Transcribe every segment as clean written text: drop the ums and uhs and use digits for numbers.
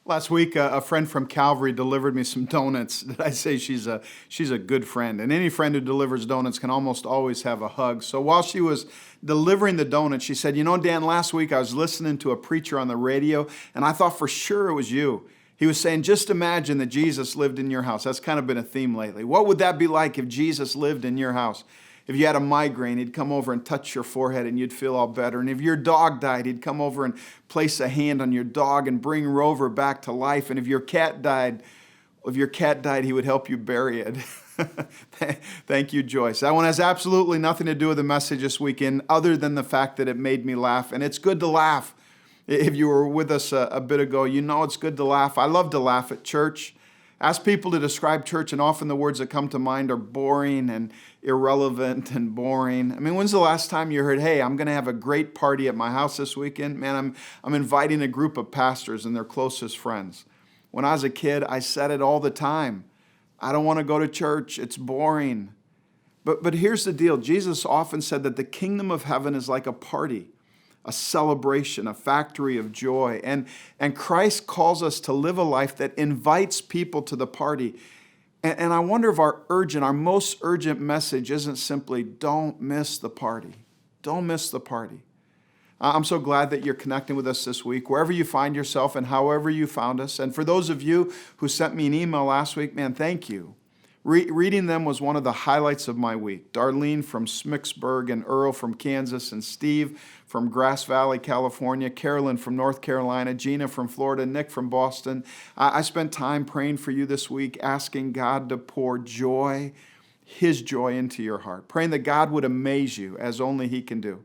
Last week, a friend from Calvary delivered me some donuts. Did I say she's a good friend? And any friend who delivers donuts can almost always have a hug. So while she was delivering the donuts, she said, Dan, last week I was listening to a preacher on the radio, and I thought for sure it was you. He was saying, just imagine that Jesus lived in your house. That's kind of been a theme lately. What would that be like if Jesus lived in your house? If you had a migraine, he'd come over and touch your forehead and you'd feel all better. And if your dog died, he'd come over and place a hand on your dog and bring Rover back to life. And if your cat died, he would help you bury it. Thank you, Joyce. That one has absolutely nothing to do with the message this weekend other than the fact that it made me laugh. And it's good to laugh. If you were with us a bit ago, you know it's good to laugh. I love to laugh at church. Ask people to describe church, and often the words that come to mind are boring and irrelevant and boring. I mean, when's the last time you heard, hey, I'm going to have a great party at my house this weekend? Man, I'm inviting a group of pastors and their closest friends. When I was a kid, I said it all the time. I don't want to go to church. It's boring. But here's the deal. Jesus often said that the kingdom of heaven is like a party, a celebration, a factory of joy. And Christ calls us to live a life that invites people to the party. And I wonder if our most urgent message isn't simply, don't miss the party. Don't miss the party. I'm so glad that you're connecting with us this week, wherever you find yourself and however you found us. And for those of you who sent me an email last week, man, thank you. Reading them was one of the highlights of my week. Darlene from Smicksburg, and Earl from Kansas, and Steve from Grass Valley, California, Carolyn from North Carolina, Gina from Florida, Nick from Boston. I spent time praying for you this week, asking God to pour joy, His joy into your heart, praying that God would amaze you as only He can do.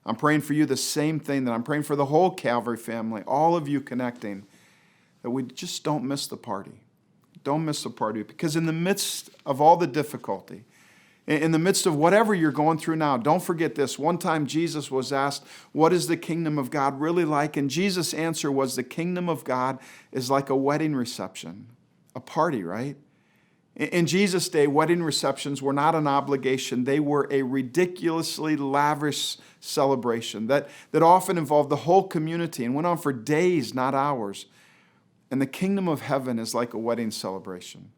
I'm praying for you the same thing that I'm praying for the whole Calvary family, all of you connecting, that we just don't miss the party. Don't miss the party, because in the midst of all the difficulty, in the midst of whatever you're going through now, don't forget this. One time Jesus was asked, what is the kingdom of God really like? And Jesus' answer was, the kingdom of God is like a wedding reception, a party, right? In Jesus' day, wedding receptions were not an obligation. They were a ridiculously lavish celebration that often involved the whole community and went on for days, not hours. And the kingdom of heaven is like a wedding celebration.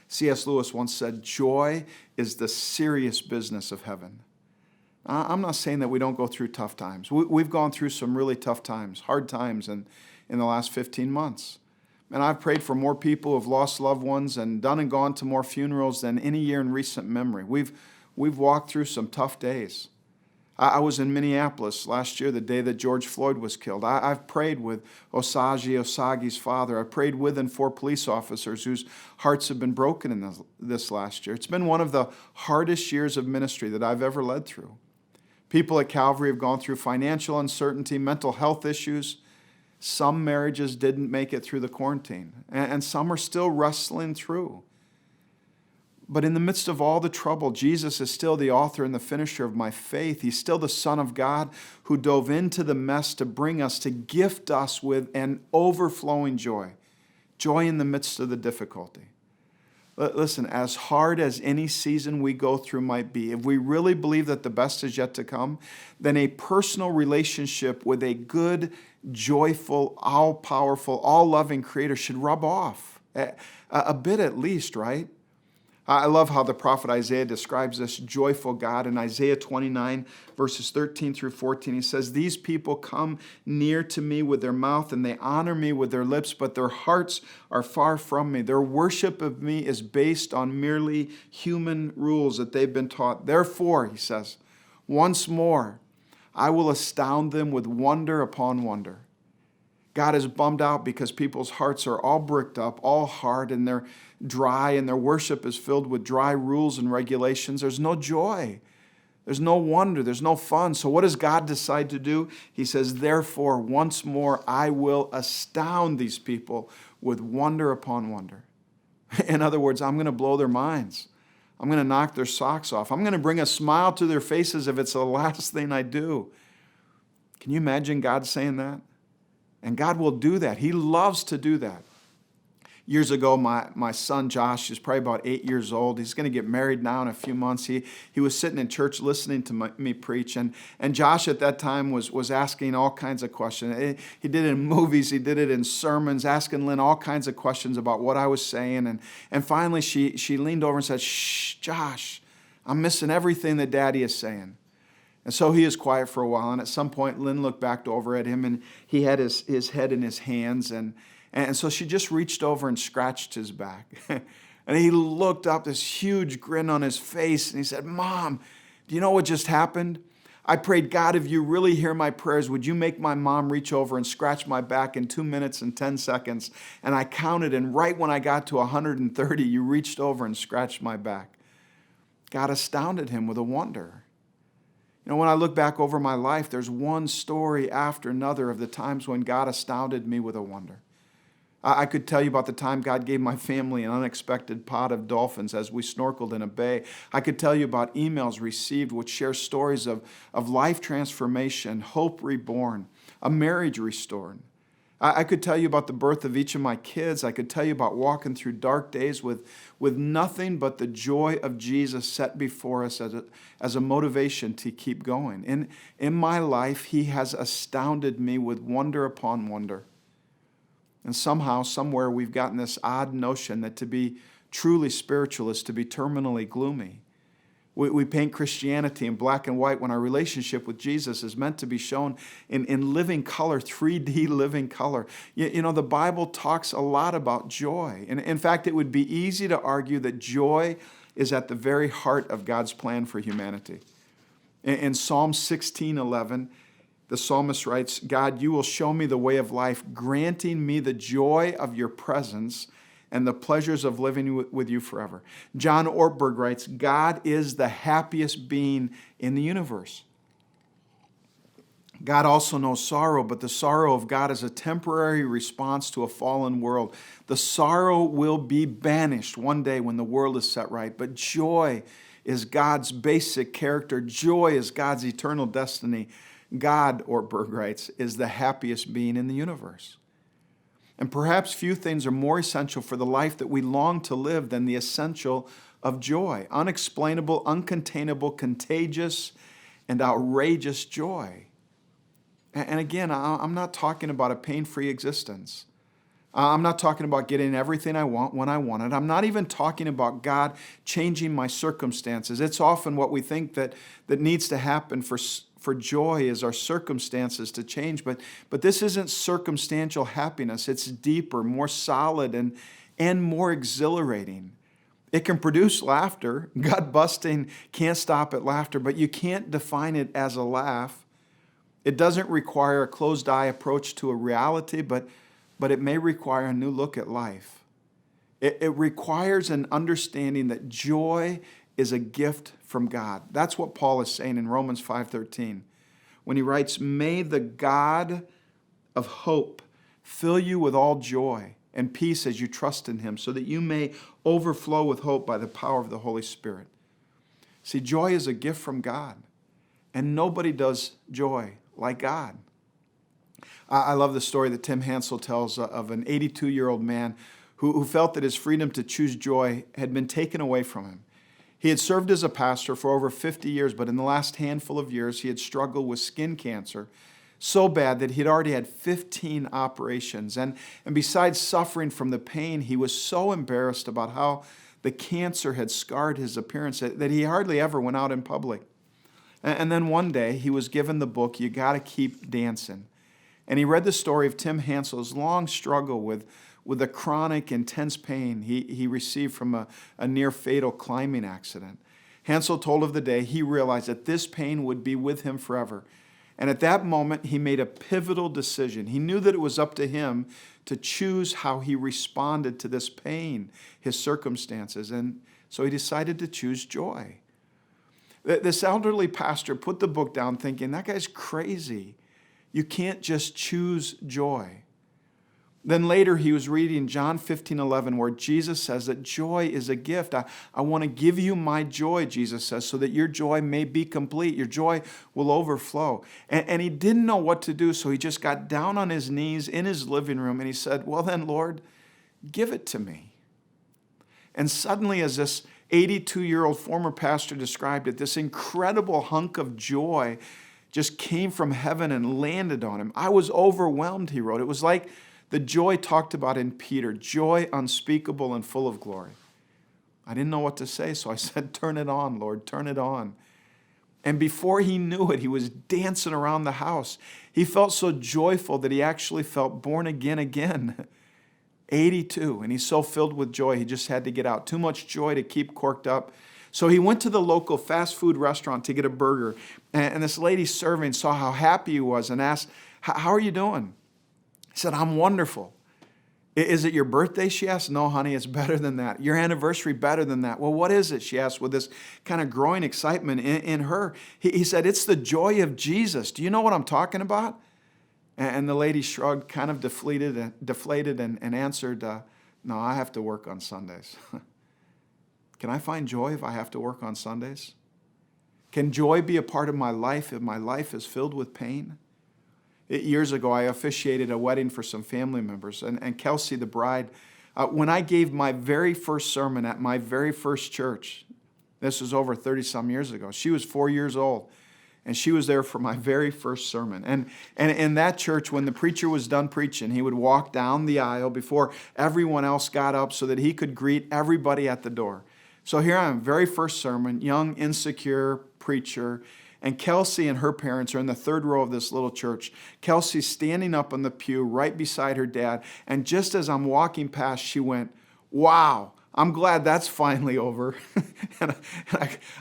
C.S. Lewis once said, joy is the serious business of heaven. I'm not saying that we don't go through tough times. We've gone through some really tough times, hard times in the last 15 months. And I've prayed for more people who have lost loved ones and done and gone to more funerals than any year in recent memory. We've walked through some tough days. I was in Minneapolis last year, the day that George Floyd was killed. I've prayed with Osagi's father. I prayed with and for police officers whose hearts have been broken in this last year. It's been one of the hardest years of ministry that I've ever led through. People at Calvary have gone through financial uncertainty, mental health issues. Some marriages didn't make it through the quarantine, and some are still wrestling through. But in the midst of all the trouble, Jesus is still the author and the finisher of my faith. He's still the Son of God who dove into the mess to bring us, to gift us with an overflowing joy, joy in the midst of the difficulty. Listen, as hard as any season we go through might be, if we really believe that the best is yet to come, then a personal relationship with a good, joyful, all-powerful, all-loving Creator should rub off, a bit at least, right? I love how the prophet Isaiah describes this joyful God. In Isaiah 29, verses 13 through 14, he says, these people come near to me with their mouth and they honor me with their lips, but their hearts are far from me. Their worship of me is based on merely human rules that they've been taught. Therefore, he says, once more, I will astound them with wonder upon wonder. God is bummed out because people's hearts are all bricked up, all hard, and they're dry, and their worship is filled with dry rules and regulations. There's no joy. There's no wonder. There's no fun. So what does God decide to do? He says, therefore, once more, I will astound these people with wonder upon wonder. In other words, I'm going to blow their minds. I'm going to knock their socks off. I'm going to bring a smile to their faces if it's the last thing I do. Can you imagine God saying that? And God will do that. He loves to do that. Years ago, my son Josh is probably about 8 years old. He's going to get married now in a few months. He was sitting in church listening to me preach, and Josh at that time was asking all kinds of questions. He did it in movies, he did it in sermons, asking Lynn all kinds of questions about what I was saying. And finally she leaned over and said, "Shh, Josh, I'm missing everything that Daddy is saying." And so he is quiet for a while, and at some point Lynn looked back over at him, and he had his head in his hands, and so she just reached over and scratched his back. And he looked up, this huge grin on his face, and he said, "Mom, do you know what just happened? I prayed, God, if you really hear my prayers, would you make my mom reach over and scratch my back in 2 minutes and 10 seconds? And I counted, and right when I got to 130, you reached over and scratched my back." God astounded him with a wonder. You know, when I look back over my life, there's one story after another of the times when God astounded me with a wonder. I could tell you about the time God gave my family an unexpected pod of dolphins as we snorkeled in a bay. I could tell you about emails received which share stories of life transformation, hope reborn, a marriage restored. I could tell you about the birth of each of my kids. I could tell you about walking through dark days with nothing but the joy of Jesus set before us as a motivation to keep going. In my life, He has astounded me with wonder upon wonder. And somehow, somewhere, we've gotten this odd notion that to be truly spiritual is to be terminally gloomy. We paint Christianity in black and white when our relationship with Jesus is meant to be shown in living color, 3D living color. You know, the Bible talks a lot about joy. And in fact, it would be easy to argue that joy is at the very heart of God's plan for humanity. In Psalm 16:11, the psalmist writes, "God, you will show me the way of life, granting me the joy of your presence and the pleasures of living with you forever." John Ortberg writes, "God is the happiest being in the universe." God also knows sorrow, but the sorrow of God is a temporary response to a fallen world. The sorrow will be banished one day when the world is set right, but joy is God's basic character. Joy is God's eternal destiny. God, Ortberg writes, is the happiest being in the universe. And perhaps few things are more essential for the life that we long to live than the essential of joy. Unexplainable, uncontainable, contagious, and outrageous joy. And again, I'm not talking about a pain-free existence. I'm not talking about getting everything I want when I want it. I'm not even talking about God changing my circumstances. It's often what we think that needs to happen for joy is our circumstances to change. But this isn't circumstantial happiness. It's deeper, more solid, and more exhilarating. It can produce laughter. Gut-busting can't stop at laughter, but you can't define it as a laugh. It doesn't require a closed-eye approach to a reality, but it may require a new look at life. It requires an understanding that joy is a gift from God. That's what Paul is saying in Romans 5:13 when he writes, "May the God of hope fill you with all joy and peace as you trust in Him, so that you may overflow with hope by the power of the Holy Spirit." See, joy is a gift from God, and nobody does joy like God. I love the story that Tim Hansel tells of an 82-year-old man who felt that his freedom to choose joy had been taken away from him. He had served as a pastor for over 50 years, but in the last handful of years, he had struggled with skin cancer so bad that he had already had 15 operations. And besides suffering from the pain, he was so embarrassed about how the cancer had scarred his appearance that he hardly ever went out in public. And then one day, he was given the book, You Gotta Keep Dancing. And he read the story of Tim Hansel's long struggle with the chronic, intense pain he received from a near-fatal climbing accident. Hansel told of the day he realized that this pain would be with him forever. And at that moment, he made a pivotal decision. He knew that it was up to him to choose how he responded to this pain, his circumstances. And so he decided to choose joy. This elderly pastor put the book down thinking, that guy's crazy. You can't just choose joy. Then later he was reading John 15:11, where Jesus says that joy is a gift. I want to give you my joy, Jesus says, so that your joy may be complete. Your joy will overflow. And he didn't know what to do, so he just got down on his knees in his living room and he said, well then, Lord, Give it to me. And suddenly, as this 82-year-old former pastor described it, this incredible hunk of joy just came from heaven and landed on him. I was overwhelmed, he wrote. It was like the joy talked about in Peter, joy unspeakable and full of glory. I didn't know what to say, so I said, turn it on, Lord, turn it on. And before he knew it, he was dancing around the house. He felt so joyful that he actually felt born again. 82, and he's so filled with joy, he just had to get out. Too much joy to keep corked up. So he went to the local fast food restaurant to get a burger. And this lady serving saw how happy he was and asked, how are you doing? He said, I'm wonderful. Is it your birthday? She asked. No, honey, it's better than that. Your anniversary, better than that. Well, what is it? She asked with this kind of growing excitement in her. He said, it's the joy of Jesus. Do you know what I'm talking about? And the lady shrugged, kind of deflated and answered, no, I have to work on Sundays. Can I find joy if I have to work on Sundays? Can joy be a part of my life if my life is filled with pain? Years ago, I officiated a wedding for some family members, and Kelsey, the bride, when I gave my very first sermon at my very first church, this was over 30-some years ago, she was 4 years old, and she was there for my very first sermon. And in that church, when the preacher was done preaching, he would walk down the aisle before everyone else got up so that he could greet everybody at the door. So here I am, very first sermon, young, insecure preacher, and Kelsey and her parents are in the third row of this little church. Kelsey's standing up on the pew right beside her dad. And just as I'm walking past, she went, wow, I'm glad that's finally over. and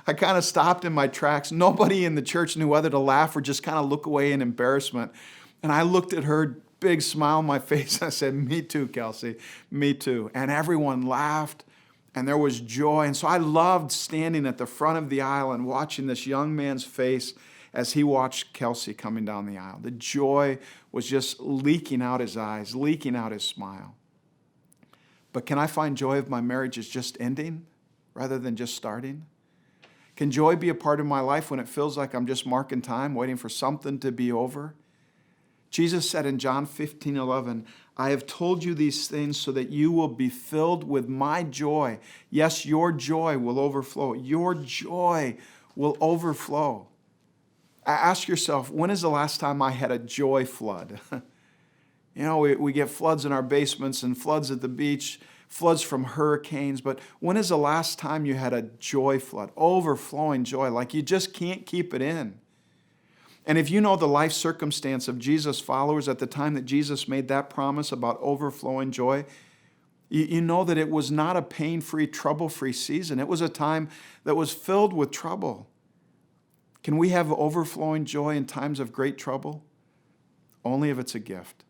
I kind of stopped in my tracks. Nobody in the church knew whether to laugh or just kind of look away in embarrassment. And I looked at her, big smile on my face. I said, me too, Kelsey, me too. And everyone laughed. And there was joy. And so I loved standing at the front of the aisle and watching this young man's face as he watched Kelsey coming down the aisle. The joy was just leaking out his eyes, leaking out his smile. But can I find joy if my marriage is just ending rather than just starting? Can joy be a part of my life when it feels like I'm just marking time, waiting for something to be over? Jesus said in John 15:11, I have told you these things so that you will be filled with my joy. Yes, your joy will overflow. Your joy will overflow. Ask yourself, when is the last time I had a joy flood? You know, we get floods in our basements and floods at the beach, floods from hurricanes, but when is the last time you had a joy flood, overflowing joy, like you just can't keep it in? And if you know the life circumstance of Jesus' followers at the time that Jesus made that promise about overflowing joy, you know that it was not a pain-free, trouble-free season. It was a time that was filled with trouble. Can we have overflowing joy in times of great trouble? Only if it's a gift.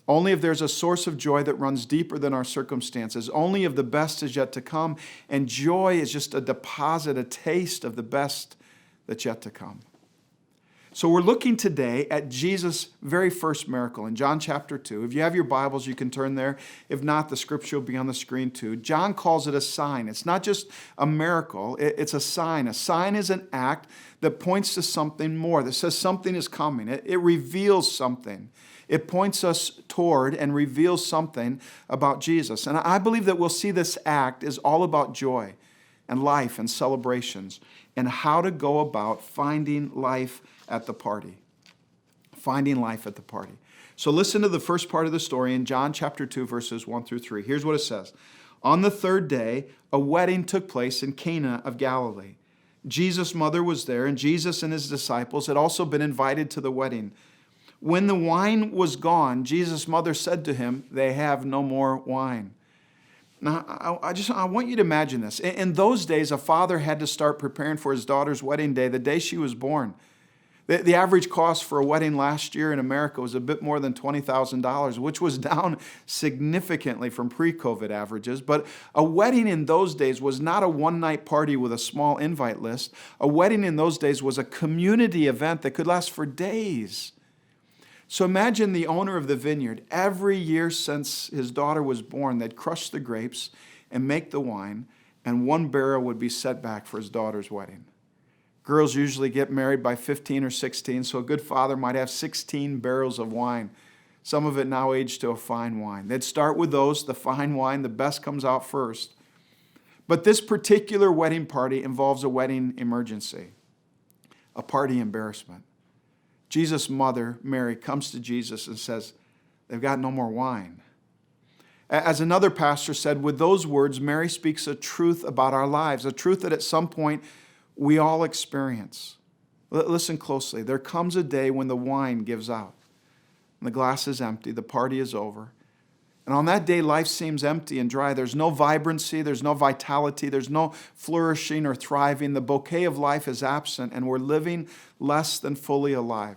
Only if there's a source of joy that runs deeper than our circumstances. Only if the best is yet to come. And joy is just a deposit, a taste of the best that's yet to come. So we're looking today at Jesus' very first miracle in John chapter 2. If you have your Bibles, you can turn there. If not, the scripture will be on the screen too. John calls it a sign. It's not just a miracle, it's a sign. A sign is an act that points to something more, that says something is coming. It reveals something. It points us toward and reveals something about Jesus. And I believe that we'll see this act is all about joy and life and celebrations and how to go about finding life at the party. Finding life at the party. So listen to the first part of the story in John chapter 2, verses 1 through 3. Here's what it says. On the third day, a wedding took place in Cana of Galilee. Jesus' mother was there, and Jesus and his disciples had also been invited to the wedding. When the wine was gone, Jesus' mother said to him, they have no more wine. Now, I want you to imagine this. In those days, a father had to start preparing for his daughter's wedding day the day she was born. The average cost for a wedding last year in America was a bit more than $20,000, which was down significantly from pre-COVID averages. But a wedding in those days was not a one-night party with a small invite list. A wedding in those days was a community event that could last for days. So imagine the owner of the vineyard. Every year since his daughter was born, they'd crush the grapes and make the wine, and one barrel would be set back for his daughter's wedding. Girls usually get married by 15 or 16, so a good father might have 16 barrels of wine some of it now aged to a fine wine. They'd start with those, the fine wine, the best comes out first. But this particular wedding party involves a wedding emergency, a party embarrassment. Jesus' mother, Mary, comes to Jesus and says, they've got no more wine. As another pastor said, with those words, Mary speaks a truth about our lives, a truth that at some point we all experience. Listen closely. There comes a day when the wine gives out. The glass is empty. The party is over. And on that day, life seems empty and dry. There's no vibrancy. There's no vitality. There's no flourishing or thriving. The bouquet of life is absent, and we're living less than fully alive.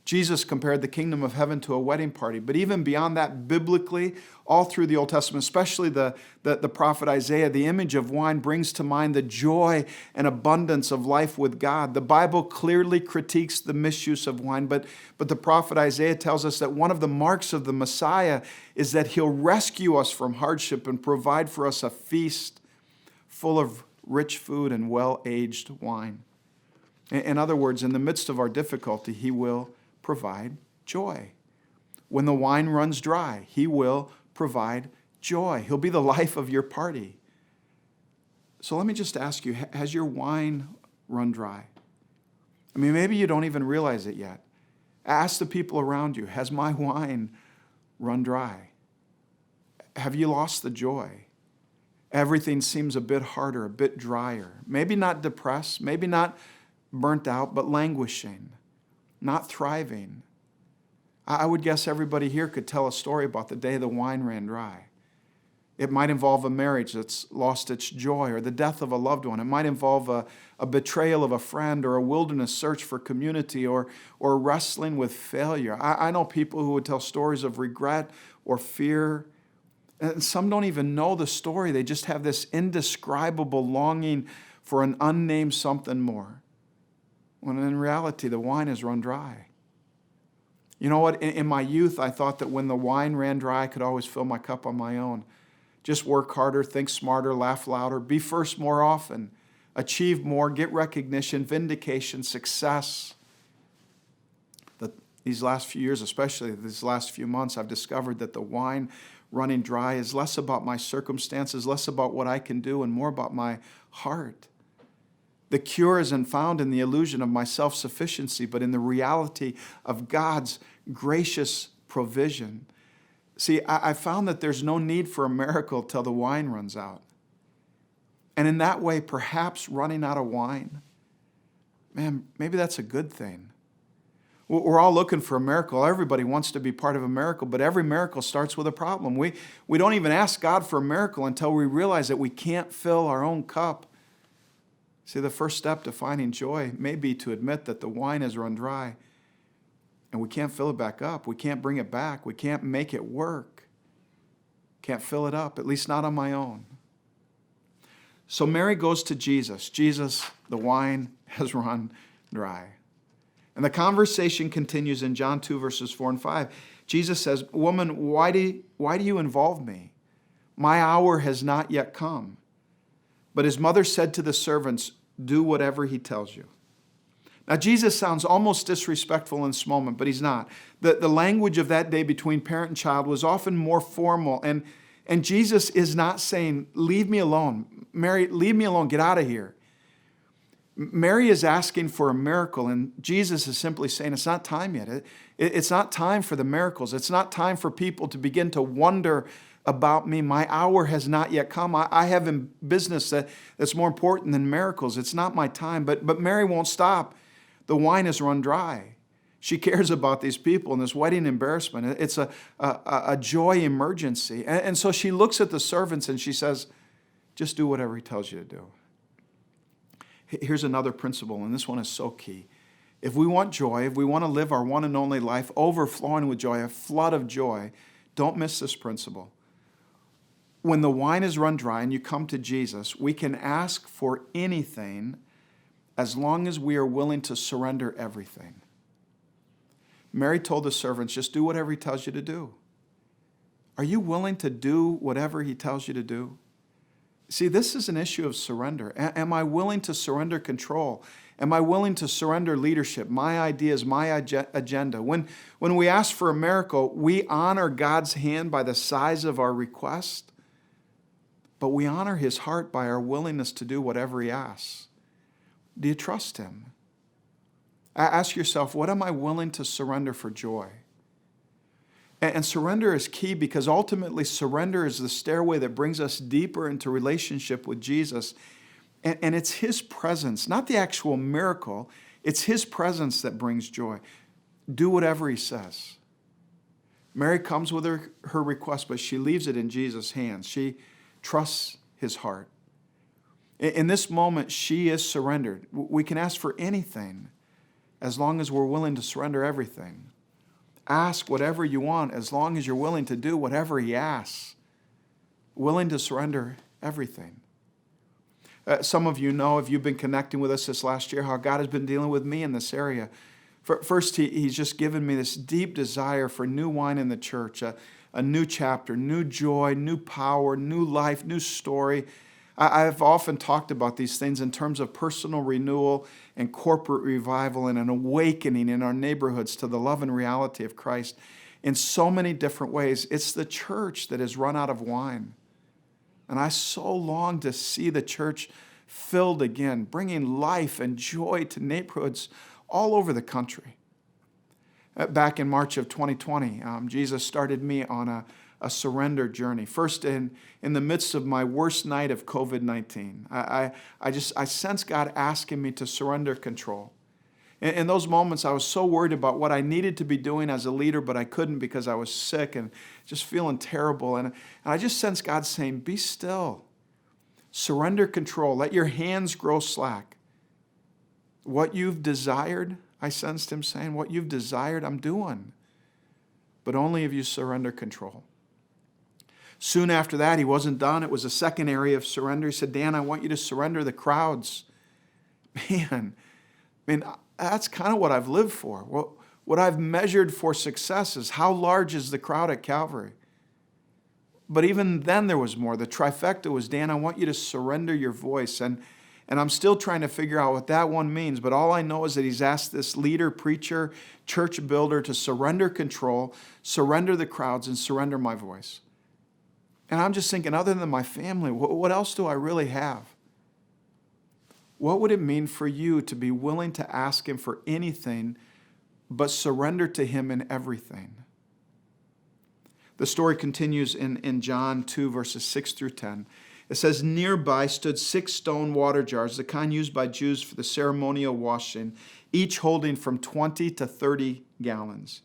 Jesus compared the kingdom of heaven to a wedding party. But even beyond that, biblically, all through the Old Testament, especially the prophet Isaiah, the image of wine brings to mind the joy and abundance of life with God. The Bible clearly critiques the misuse of wine, but the prophet Isaiah tells us that one of the marks of the Messiah is that he'll rescue us from hardship and provide for us a feast full of rich food and well-aged wine. In other words, in the midst of our difficulty, he will provide joy. When the wine runs dry, he will provide joy. He'll be the life of your party. So let me just ask you, has your wine run dry? I mean, maybe you don't even realize it yet. Ask the people around you, has my wine run dry? Have you lost the joy? Everything seems a bit harder, a bit drier. Maybe not depressed, maybe not burnt out, but languishing. Not thriving. I would guess everybody here could tell a story about the day the wine ran dry. It might involve a marriage that's lost its joy, or the death of a loved one. It might involve a betrayal of a friend, or a wilderness search for community, or wrestling with failure. I know people who would tell stories of regret or fear. And some don't even know the story. They just have this indescribable longing for an unnamed something more, when in reality, the wine has run dry. You know what? In my youth, I thought that when the wine ran dry, I could always fill my cup on my own. Just work harder, think smarter, laugh louder, be first more often, achieve more, get recognition, vindication, success. These last few years, especially these last few months, I've discovered that the wine running dry is less about my circumstances, less about what I can do, and more about my heart. The cure isn't found in the illusion of my self-sufficiency, but in the reality of God's gracious provision. See, I found that there's no need for a miracle till the wine runs out. And in that way, perhaps running out of wine, man, maybe that's a good thing. We're all looking for a miracle. Everybody wants to be part of a miracle, but every miracle starts with a problem. We don't even ask God for a miracle until we realize that we can't fill our own cup. See, the first step to finding joy may be to admit that the wine has run dry and we can't fill it back up. We can't bring it back. We can't make it work. Can't fill it up, at least not on my own. So Mary goes to Jesus. Jesus, the wine has run dry. And the conversation continues in John 2, verses 4 and 5. Jesus says, "Woman, why do you involve me? My hour has not yet come." But his mother said to the servants, "Do whatever he tells you." Now, Jesus sounds almost disrespectful in this moment, but he's not. The language of that day between parent and child was often more formal, and Jesus is not saying, "Leave me alone. Mary, leave me alone. Get out of here." Mary is asking for a miracle, and Jesus is simply saying, it's not time yet. It's not time for the miracles. It's not time for people to begin to wonder about me. My hour has not yet come. I have a business that's more important than miracles. It's not my time. But Mary won't stop. The wine has run dry. She cares about these people and this wedding embarrassment. It's a joy emergency. And so she looks at the servants and she says, just do whatever he tells you to do. Here's another principle, and this one is so key. If we want joy, if we want to live our one and only life overflowing with joy, a flood of joy, don't miss this principle. When the wine is run dry and you come to Jesus, we can ask for anything as long as we are willing to surrender everything. Mary told the servants, just do whatever he tells you to do. Are you willing to do whatever he tells you to do? See, this is an issue of surrender. Am I willing to surrender control? Am I willing to surrender leadership, my ideas, my agenda? When we ask for a miracle, we honor God's hand by the size of our request, but we honor His heart by our willingness to do whatever He asks. Do you trust Him? Ask yourself, what am I willing to surrender for joy? And surrender is key because ultimately surrender is the stairway that brings us deeper into relationship with Jesus. And it's His presence, not the actual miracle. It's His presence that brings joy. Do whatever He says. Mary comes with her request, but she leaves it in Jesus' hands. She trusts His heart. In this moment, she is surrendered. We can ask for anything as long as we're willing to surrender everything. Ask whatever you want as long as you're willing to do whatever He asks. Willing to surrender everything. Some of you know, if you've been connecting with us this last year, how God has been dealing with me in this area. First, He's just given me this deep desire for new wine in the church, a new chapter, new joy, new power, new life, new story. I've often talked about these things in terms of personal renewal and corporate revival and an awakening in our neighborhoods to the love and reality of Christ in so many different ways. It's the church that has run out of wine. And I so long to see the church filled again, bringing life and joy to neighborhoods all over the country. Back in March of 2020, Jesus started me on a surrender journey. First, in the midst of my worst night of COVID-19, I sensed God asking me to surrender control. In those moments, I was so worried about what I needed to be doing as a leader, but I couldn't because I was sick and just feeling terrible. And I just sensed God saying, be still. Surrender control. Let your hands grow slack. What you've desired, I sensed Him saying, what you've desired, I'm doing. But only if you surrender control. Soon after that, He wasn't done. It was a second area of surrender. He said, Dan, I want you to surrender the crowds. Man, that's kind of what I've lived for. What I've measured for success is how large is the crowd at Calvary. But even then there was more. The trifecta was, Dan, I want you to surrender your voice. And I'm still trying to figure out what that one means. But all I know is that He's asked this leader, preacher, church builder to surrender control, surrender the crowds, and surrender my voice. And I'm just thinking, other than my family, what else do I really have? What would it mean for you to be willing to ask Him for anything but surrender to Him in everything? The story continues in John 2, verses 6 through 10. It says, nearby stood 6 stone water jars, the kind used by Jews for the ceremonial washing, each holding from 20 to 30 gallons.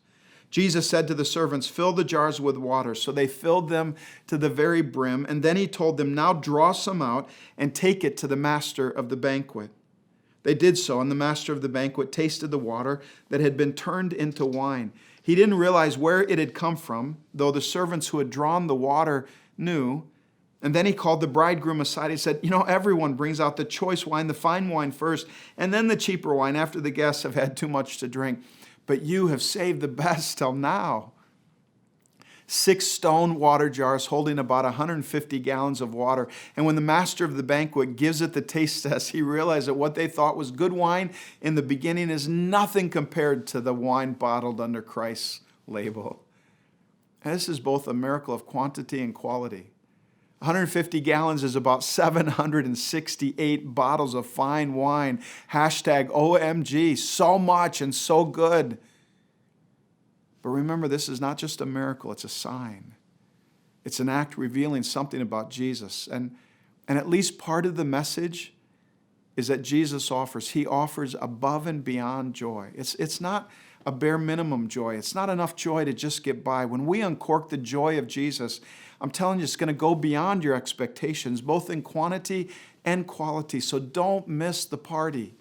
Jesus said to the servants, fill the jars with water. So they filled them to the very brim. And then He told them, now draw some out and take it to the master of the banquet. They did so, and the master of the banquet tasted the water that had been turned into wine. He didn't realize where it had come from, though the servants who had drawn the water knew. And then He called the bridegroom aside. He said, everyone brings out the choice wine, the fine wine first, and then the cheaper wine after the guests have had too much to drink. But you have saved the best till now. 6 stone water jars holding about 150 gallons of water. And when the master of the banquet gives it the taste test, he realized that what they thought was good wine in the beginning is nothing compared to the wine bottled under Christ's label. And this is both a miracle of quantity and quality. 150 gallons is about 768 bottles of fine wine. Hashtag OMG, so much and so good. But remember, this is not just a miracle, it's a sign. It's an act revealing something about Jesus. And at least part of the message is that Jesus offers. He offers above and beyond joy. It's not a bare minimum joy. It's not enough joy to just get by. When we uncork the joy of Jesus, I'm telling you, it's going to go beyond your expectations, both in quantity and quality. So don't miss the party.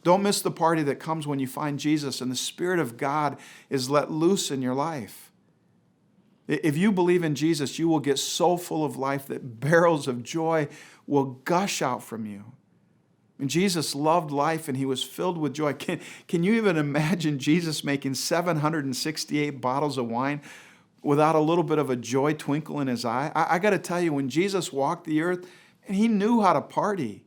Don't miss the party that comes when you find Jesus and the Spirit of God is let loose in your life. If you believe in Jesus, you will get so full of life that barrels of joy will gush out from you. And Jesus loved life and He was filled with joy. Can you even imagine Jesus making 768 bottles of wine without a little bit of a joy twinkle in His eye? I got to tell you, when Jesus walked the earth, And he knew how to party.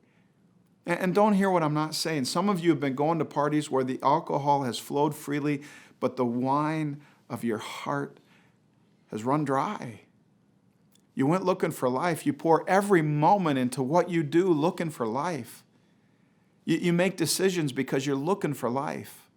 And don't hear what I'm not saying. Some of you have been going to parties where the alcohol has flowed freely, but the wine of your heart has run dry. You went looking for life. You pour every moment into what you do looking for life. You make decisions because you're looking for life.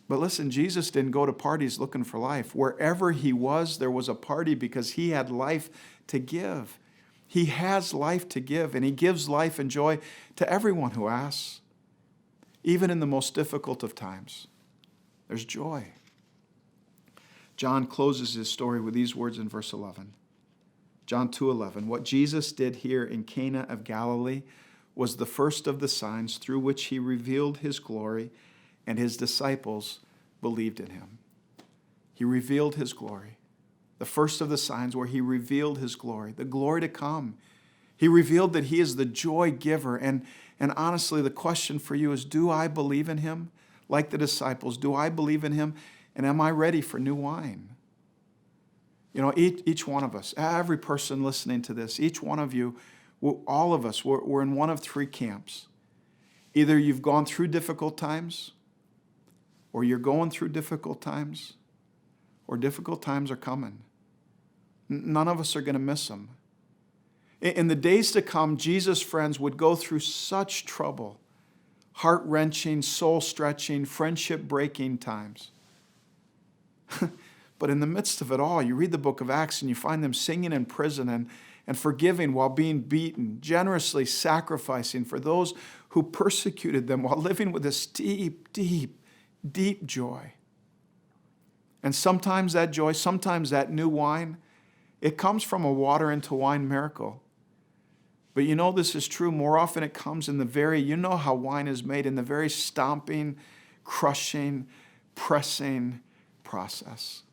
But listen, Jesus didn't go to parties looking for life. Wherever he was, there was a party because he had life to give. He has life to give, and he gives life and joy to everyone who asks. Even in the most difficult of times, there's joy. John closes his story with these words in verse 11. John 2:11, what Jesus did here in Cana of Galilee was the first of the signs through which he revealed his glory, and his disciples believed in him. He revealed his glory. The first of the signs where he revealed his glory, the glory to come. He revealed that he is the joy giver. And honestly, the question for you is, do I believe in him? Like the disciples, do I believe in him? And am I ready for new wine? You know, each one of us, every person listening to this, each one of you, all of us, we're in one of three camps. Either you've gone through difficult times, or you're going through difficult times, or difficult times are coming. None of us are going to miss them. In the days to come, Jesus' friends would go through such trouble, heart-wrenching, soul-stretching, friendship-breaking times. But in the midst of it all, you read the book of Acts and you find them singing in prison and forgiving while being beaten, generously sacrificing for those who persecuted them while living with this deep, deep, deep joy. And sometimes that joy, sometimes that new wine, it comes from a water into wine miracle. But you know this is true. More often it comes in the very, you know how wine is made, in the very stomping, crushing, pressing process.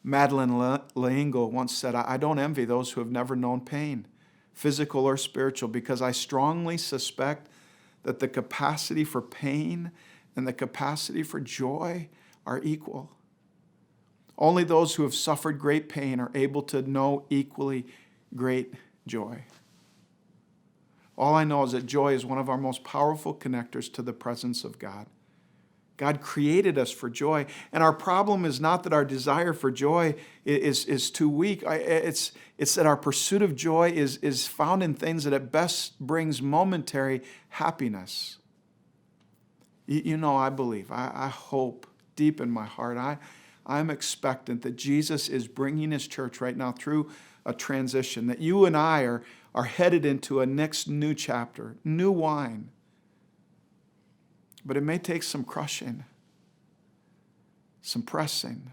Madeleine L'Engle once said, I don't envy those who have never known pain, physical or spiritual, because I strongly suspect that the capacity for pain and the capacity for joy are equal. Only those who have suffered great pain are able to know equally great joy. All I know is that joy is one of our most powerful connectors to the presence of God. God created us for joy, and our problem is not that our desire for joy is too weak. It's that our pursuit of joy is found in things that at best brings momentary happiness. You know, I believe, I hope deep in my heart, I'm expectant that Jesus is bringing his church right now through a transition, that you and I are headed into a next new chapter, new wine. But it may take some crushing, some pressing.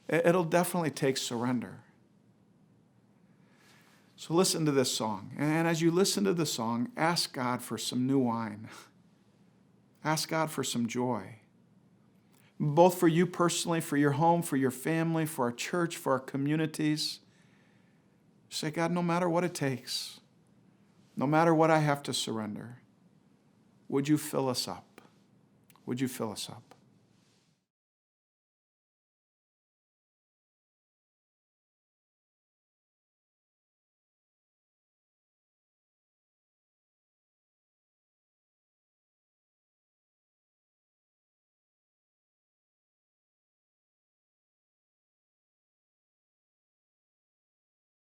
It'll definitely take surrender. So listen to this song. And as you listen to the song, ask God for some new wine. Ask God for some joy. Both for you personally, for your home, for your family, for our church, for our communities. Say, God, no matter what it takes, no matter what I have to surrender, would you fill us up? Would you fill us up?